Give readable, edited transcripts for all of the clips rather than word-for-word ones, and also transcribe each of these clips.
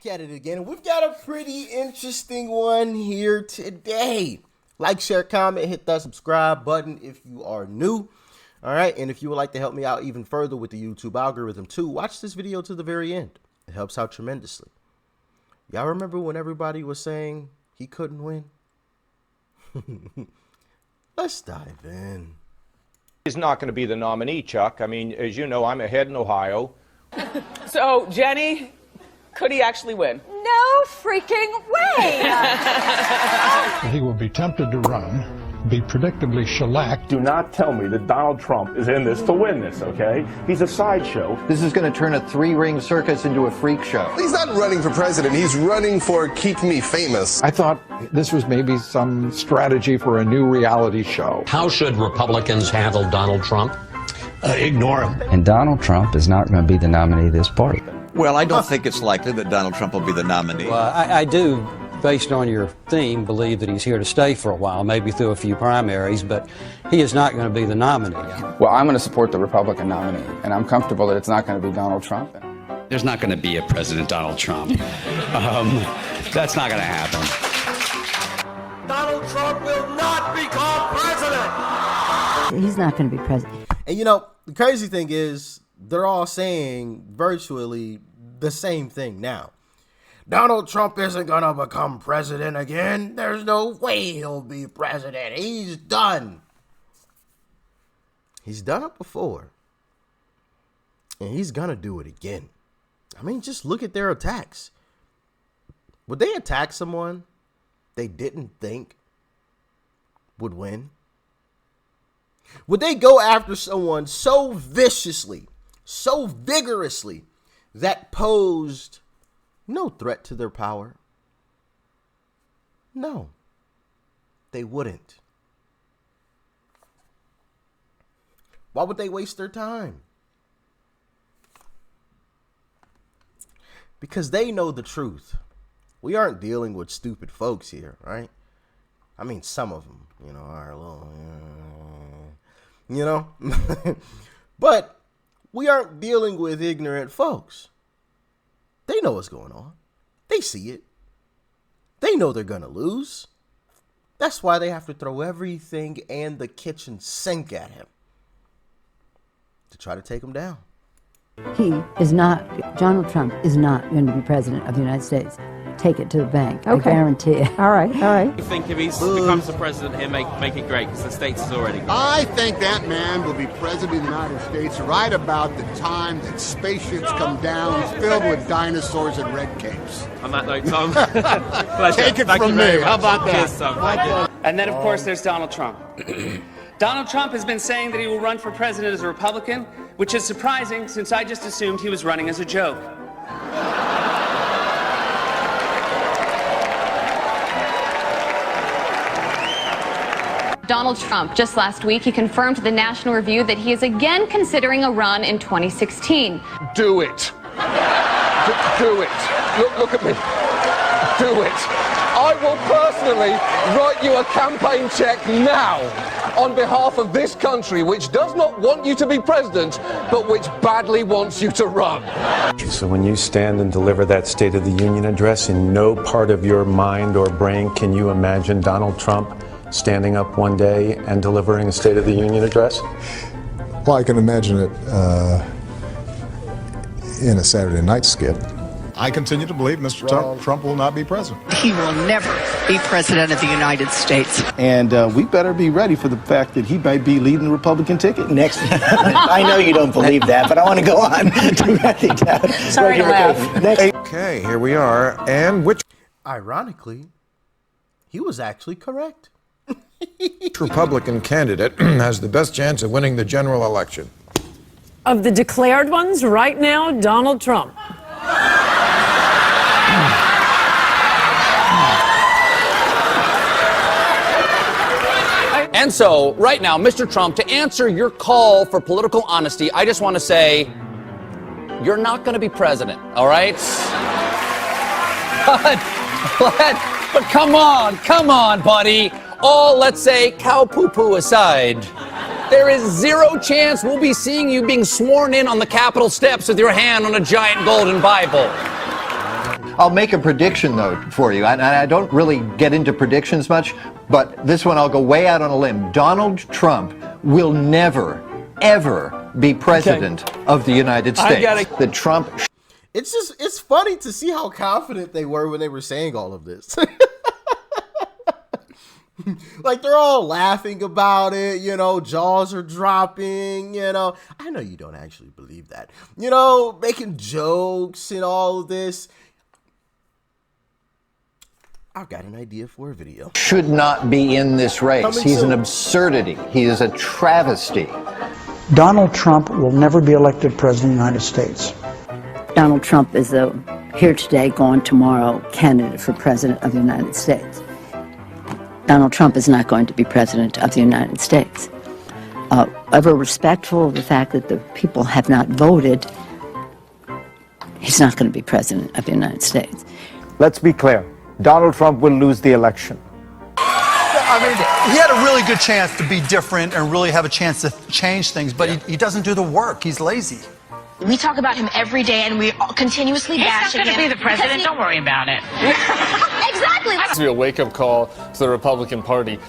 back at it again, and we've got a pretty interesting one here today. Like, share, comment, hit that subscribe button if you are new. All right, and if you would like to help me out even further with the YouTube algorithm too, watch this video to the very end. It helps out tremendously. Y'all remember when everybody was saying he couldn't win? Let's dive in. He's not going to be the nominee, Chuck. I mean, as you know, I'm ahead in Ohio. So, Jenny, could he actually win? No freaking way! He will be tempted to run, be predictably shellacked. Do not tell me that Donald Trump is in this to win this, okay? He's a sideshow. This is going to turn a three-ring circus into a freak show. He's not running for president. He's running for Keep Me Famous. I thought this was maybe some strategy for a new reality show. How should Republicans handle Donald Trump? Ignore him. And Donald Trump is not going to be the nominee of this party. Well, I don't think it's likely that Donald Trump will be the nominee. Well, I do, based on your theme, believe that he's here to stay for a while, maybe through a few primaries, but he is not going to be the nominee. Well, I'm going to support the Republican nominee, and I'm comfortable that it's not going to be Donald Trump. There's not going to be a President Donald Trump. That's not going to happen. Donald Trump will not become president. He's not going to be president. And you know, the crazy thing is, they're all saying virtually the same thing now. Donald Trump isn't going to become president again. There's no way he'll be president. He's done. He's done it before. And he's going to do it again. I mean, just look at their attacks. Would they attack someone they didn't think would win? Would they go after someone so viciously, so vigorously, that posed no threat to their power? No, they wouldn't. Why would they waste their time? Because they know the truth. We aren't dealing with stupid folks here, right? I mean, some of them, you know, are a little, you know, but we aren't dealing with ignorant folks. They know what's going on. They see it. They know they're going to lose. That's why they have to throw everything and the kitchen sink at him to try to take him down. Donald Trump is not going to be president of the United States. Take it to the bank. Okay. I guarantee it. All right. You think if he becomes the president, he'll make it great because the states is already great? I think that man will be president of the United States right about the time that spaceships come down filled with dinosaurs and red capes. On that note, Tom, take it from me. How about that? Cheers, Tom. And then, of course, there's Donald Trump. Donald Trump has been saying that he will run for president as a Republican, which is surprising since I just assumed he was running as a joke. Donald Trump, just last week, he confirmed to the National Review that he is again considering a run in 2016. Do it. Do it. Look at me. Do it. I will personally write you a campaign check now on behalf of this country, which does not want you to be president, but which badly wants you to run. So when you stand and deliver that State of the Union address, in no part of your mind or brain can you imagine Donald Trump standing up one day and delivering a State of the Union address? Well, I can imagine it in a Saturday night skit. I continue to believe Mr. Trump will not be president. He will never be president of the United States. And we better be ready for the fact that he might be leading the Republican ticket next. I know you don't believe that, but I want to go on. Sorry to laugh. Okay, here we are. And which... Ironically, he was actually correct. Republican candidate has the best chance of winning the general election? Of the declared ones, right now, Donald Trump. And so, right now, Mr. Trump, to answer your call for political honesty, I just want to say, you're not going to be president, all right? But come on, buddy. All, let's say, cow poo-poo aside, there is zero chance we'll be seeing you being sworn in on the Capitol steps with your hand on a giant golden Bible. I'll make a prediction, though, for you. And I don't really get into predictions much, but this one I'll go way out on a limb. Donald Trump will never, ever be president of the United States. The Trump... It's funny to see how confident they were when they were saying all of this. Like, they're all laughing about it, you know, jaws are dropping, you know. I know you don't actually believe that. You know, making jokes and all of this. I've got an idea for a video. Should not be in this race. He's an absurdity. He is a travesty. Donald Trump will never be elected president of the United States. Donald Trump is a here today, gone tomorrow candidate for president of the United States. Donald Trump is not going to be president of the United States. Ever respectful of the fact that the people have not voted, he's not going to be president of the United States. Let's be clear. Donald Trump will lose the election. I mean, he had a really good chance to be different and really have a chance to change things, but he doesn't do the work. He's lazy. We talk about him every day, and we continuously bash him. He's not going to be the president. Don't worry about it. Exactly. This will be a wake-up call to the Republican Party.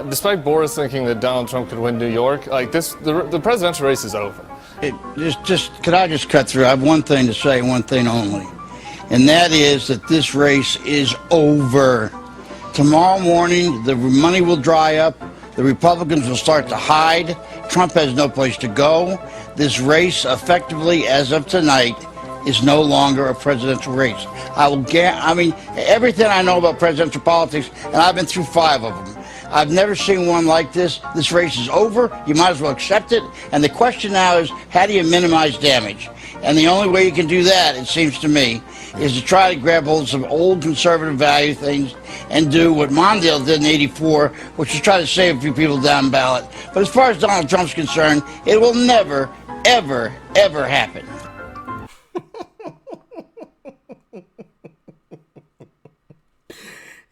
Despite Boris thinking that Donald Trump could win New York, like this, the presidential race is over. Could I just cut through? I have one thing to say, one thing only, and that is that this race is over. Tomorrow morning, the money will dry up. The Republicans will start to hide. Trump has no place to go. This race, effectively, as of tonight, is no longer a presidential race. I mean, everything I know about presidential politics, and I've been through 5 of them, I've never seen one like this. This race is over. You might as well accept it. And the question now is, how do you minimize damage? And the only way you can do that, it seems to me, is to try to grab hold of some old conservative value things and do what Mondale did in '84, which is try to save a few people down ballot. But as far as Donald Trump's concerned, it will never, ever, ever happen.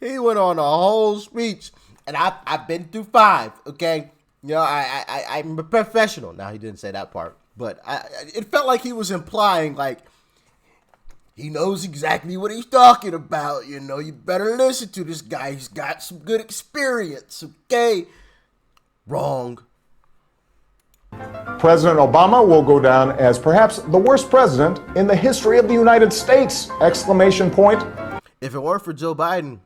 He went on a whole speech, and I've been through 5, okay? You know, I'm a professional. Now, he didn't say that part, but it felt like he was implying, like, he knows exactly what he's talking about. You know, you better listen to this guy. He's got some good experience, okay? Wrong. President Obama will go down as perhaps the worst president in the history of the United States! Exclamation point. If it weren't for Joe Biden,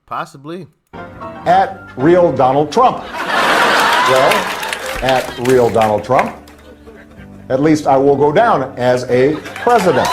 possibly. At real Donald Trump. Well, at real Donald Trump, at least I will go down as a president.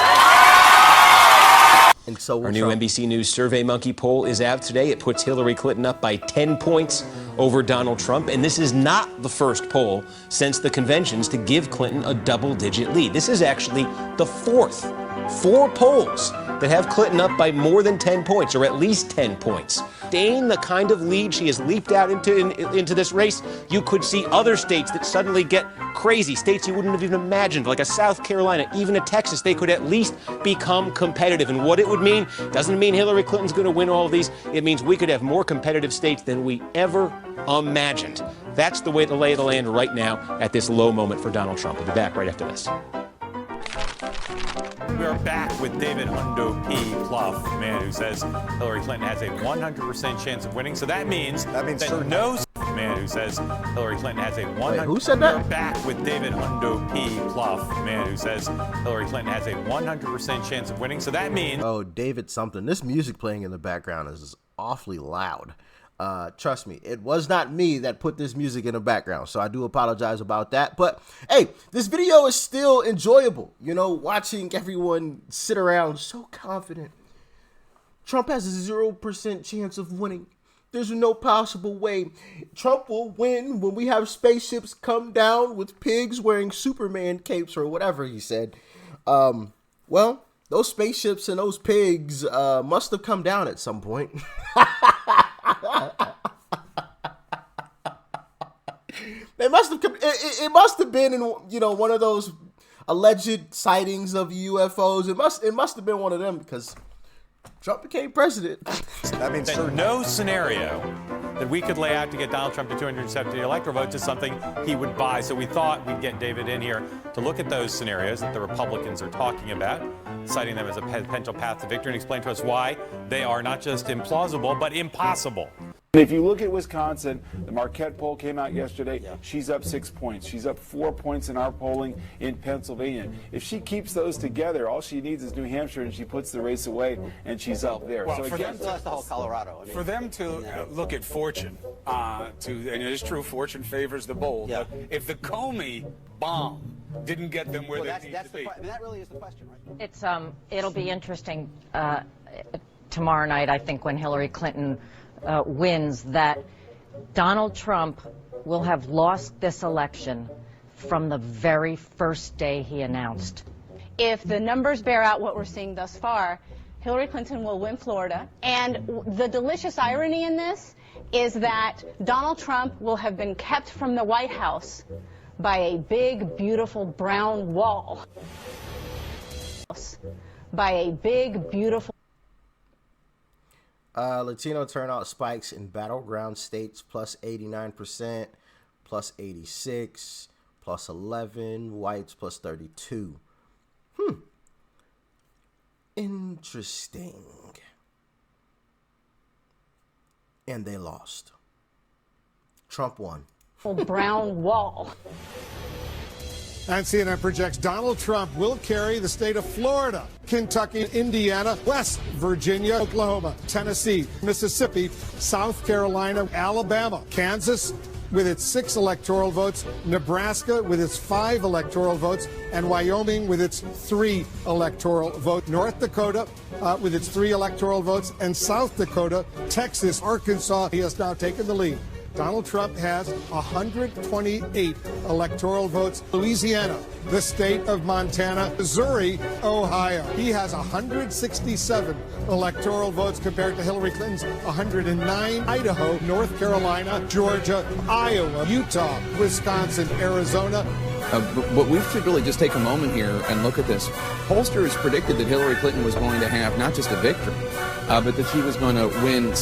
And so our new NBC News SurveyMonkey poll is out today. It puts Hillary Clinton up by 10 points over Donald Trump. And this is not the first poll since the conventions to give Clinton a double-digit lead. This is actually the 4th. 4 polls that have Clinton up by more than 10 points, or at least 10 points. Sustain the kind of lead she has leaped out into this race, you could see other states that suddenly get crazy, states you wouldn't have even imagined, like a South Carolina, even a Texas. They could at least become competitive. And what it would mean doesn't mean Hillary Clinton's going to win all of these. It means we could have more competitive states than we ever imagined. That's the way the lay of the land right now at this low moment for Donald Trump. We'll be back right after this. We are back with David Hundo P. Plouffe, the man who says Hillary Clinton has a 100% chance of winning. So that means that no man who says Hillary Clinton has a 100%. Wait, who said that? We're back with David Hundo P. Plouffe, the man who says Hillary Clinton has a 100% chance of winning. So that means. Oh, David something. This music playing in the background is awfully loud. Trust me, it was not me that put this music in the background, so I do apologize about that. But hey, this video is still enjoyable. You know, watching everyone sit around so confident. Trump has a 0% chance of winning. There's no possible way. Trump will win when we have spaceships come down with pigs wearing Superman capes or whatever he said. Well, those spaceships and those pigs must have come down at some point. They must have come. It must have been in one of those alleged sightings of UFOs. It must have been one of them because Trump became president. That means for no scenario that we could lay out to get Donald Trump to 270 electoral votes is something he would buy. So we thought we'd get David in here to look at those scenarios that the Republicans are talking about, citing them as a potential path to victory, and explain to us why they are not just implausible, but impossible. And if you look at Wisconsin, the Marquette poll came out yesterday. She's up 6 points. She's up 4 points in our polling in Pennsylvania. If she keeps those together, all she needs is New Hampshire, and she puts the race away, and she's up there. Well, so for again, them, the whole Colorado. I mean, for them to look at fortune, and it is true, fortune favors the bold. Yeah. But if the Comey bomb didn't get them where they need to be, that really is the question, right? It's it'll be interesting tomorrow night, I think, when Hillary Clinton wins, that Donald Trump will have lost this election from the very first day he announced. If the numbers bear out what we're seeing thus far, Hillary Clinton will win Florida. And the delicious irony in this is that Donald Trump will have been kept from the White House by a big, beautiful brown wall. By a big, beautiful. Latino turnout spikes in battleground states, plus 89%, plus 86, plus 11, whites plus 32. Interesting. And they lost. Trump won. Brown wall. And CNN projects Donald Trump will carry the state of Florida, Kentucky, Indiana, West Virginia, Oklahoma, Tennessee, Mississippi, South Carolina, Alabama, Kansas with its 6 electoral votes, Nebraska with its 5 electoral votes, and Wyoming with its 3 electoral votes. North Dakota with its 3 electoral votes, and South Dakota, Texas, Arkansas. He has now taken the lead. Donald Trump has 128 electoral votes. Louisiana, the state of Montana, Missouri, Ohio. He has 167 electoral votes compared to Hillary Clinton's 109. Idaho, North Carolina, Georgia, Iowa, Utah, Wisconsin, Arizona. But we should really just take a moment here and look at this. Pollsters predicted that Hillary Clinton was going to have not just a victory, but that she was going to win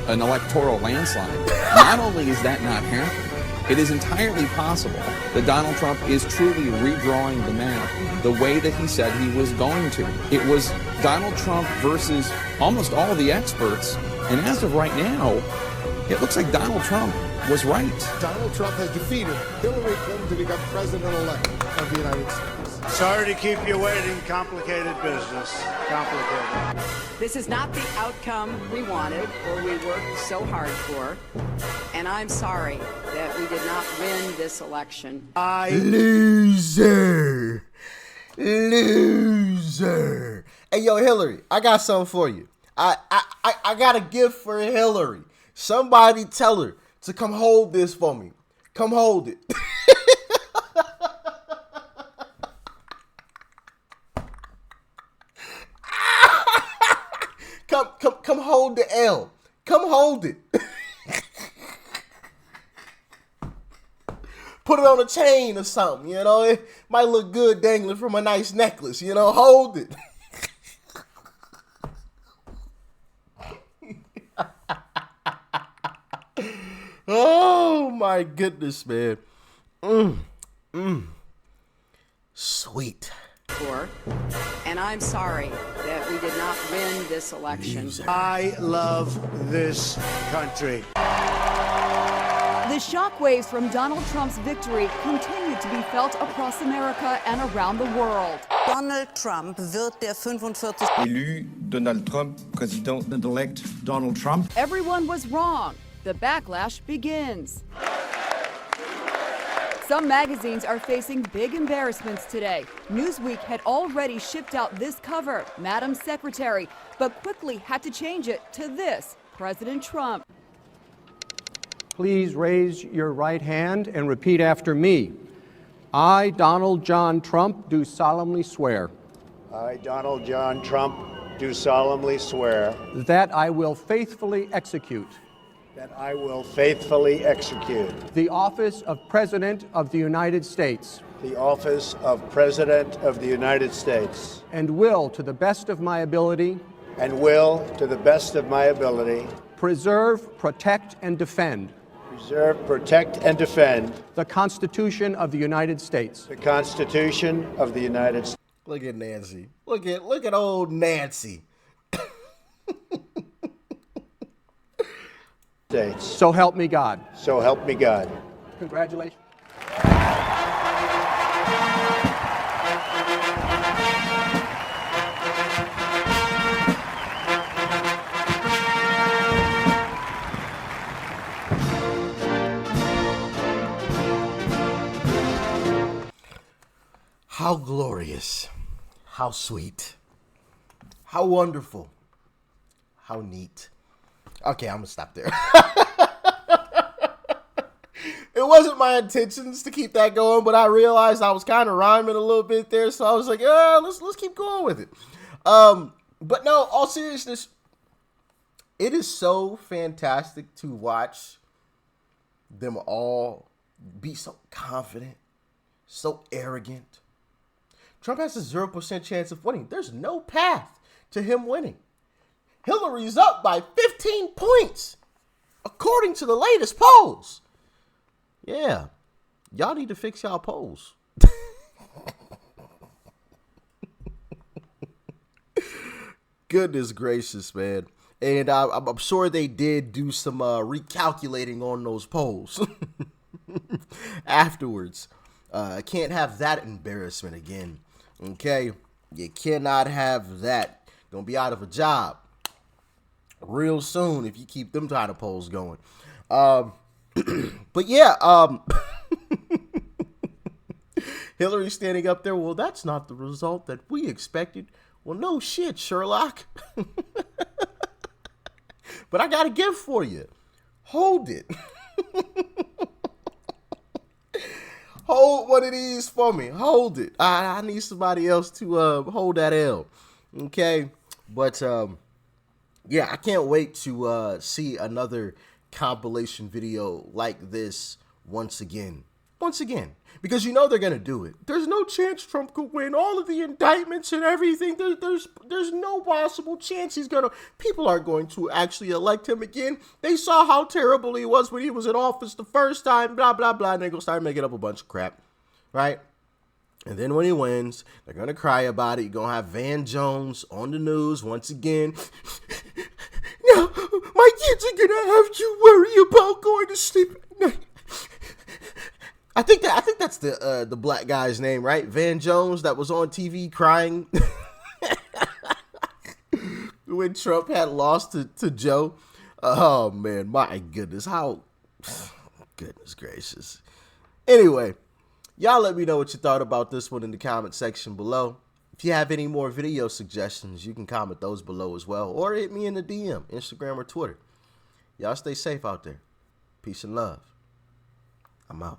an electoral landslide. Not only is that not happening, it is entirely possible that Donald Trump is truly redrawing the map the way that he said he was going to. It was Donald Trump versus almost all the experts, and as of right now, it looks like Donald Trump was right. Donald Trump has defeated Hillary Clinton to become president-elect of the United States. Sorry to keep you waiting. Complicated business. Complicated. This is not the outcome we wanted or we worked so hard for. And I'm sorry that we did not win this election. Loser. Loser. Hey, yo, Hillary, I got something for you. I got a gift for Hillary. Somebody tell her to come hold this for me. Come hold it. Come hold the L. Come hold it. Put it on a chain or something, you know. It might look good dangling from a nice necklace, you know. Hold it. Oh my goodness, man. Sweet. And I'm sorry that we did not win this election. I love this country. The shockwaves from Donald Trump's victory continue to be felt across America and around the world. Donald Trump wird der 45. Élu Donald Trump, President-elect Donald Trump. Everyone was wrong. The backlash begins. Some magazines are facing big embarrassments today. Newsweek had already shipped out this cover, Madam Secretary, but quickly had to change it to this, President Trump. Please raise your right hand and repeat after me. I, Donald John Trump, do solemnly swear. I, Donald John Trump, do solemnly swear. That I will faithfully execute. That I will faithfully execute. The office of President of the United States. The office of President of the United States. And will, to the best of my ability. And will, to the best of my ability. preserve, protect, and defend preserve, protect, and defend the Constitution of the United States. the Constitution of the United States. Look at Nancy. Look at old Nancy. So help me God. So help me God. Congratulations. How glorious. How sweet. How wonderful. How neat. Okay, I'm going to stop there. It wasn't my intentions to keep that going, but I realized I was kind of rhyming a little bit there, so I was like, let's keep going with it. But no, all seriousness, it is so fantastic to watch them all be so confident, so arrogant. Trump has a 0% chance of winning. There's no path to him winning. Hillary's up by 15 points, according to the latest polls. Yeah, y'all need to fix y'all polls. Goodness gracious, man. And I'm sure they did do some recalculating on those polls afterwards. Can't have that embarrassment again. Okay? You cannot have that. Gonna be out of a job real soon if you keep them kind of polls going. But yeah, Hillary standing up there, well, that's not the result that we expected. Well, no shit, Sherlock. But I got a gift for you. Hold it. Hold one of these for me. Hold it. I need somebody else to hold that L. Okay? But yeah, I can't wait to see another compilation video like this once again. Because you know they're going to do it. There's no chance Trump could win. All of the indictments and everything, there's no possible chance he's going to. People aren't going to actually elect him again. They saw how terrible he was when he was in office the first time, blah, blah, blah, and they're going to start making up a bunch of crap, right? And then when he wins, they're going to cry about it. You're going to have Van Jones on the news once again. Now, my kids are going to have to worry about going to sleep at night. I think that's the black guy's name, right? Van Jones, that was on TV crying when Trump had lost to Joe. Oh man, my goodness, goodness gracious. Anyway, y'all let me know what you thought about this one in the comment section below. If you have any more video suggestions, you can comment those below as well, or hit me in the DM, Instagram or Twitter. Y'all stay safe out there. Peace and love. I'm out.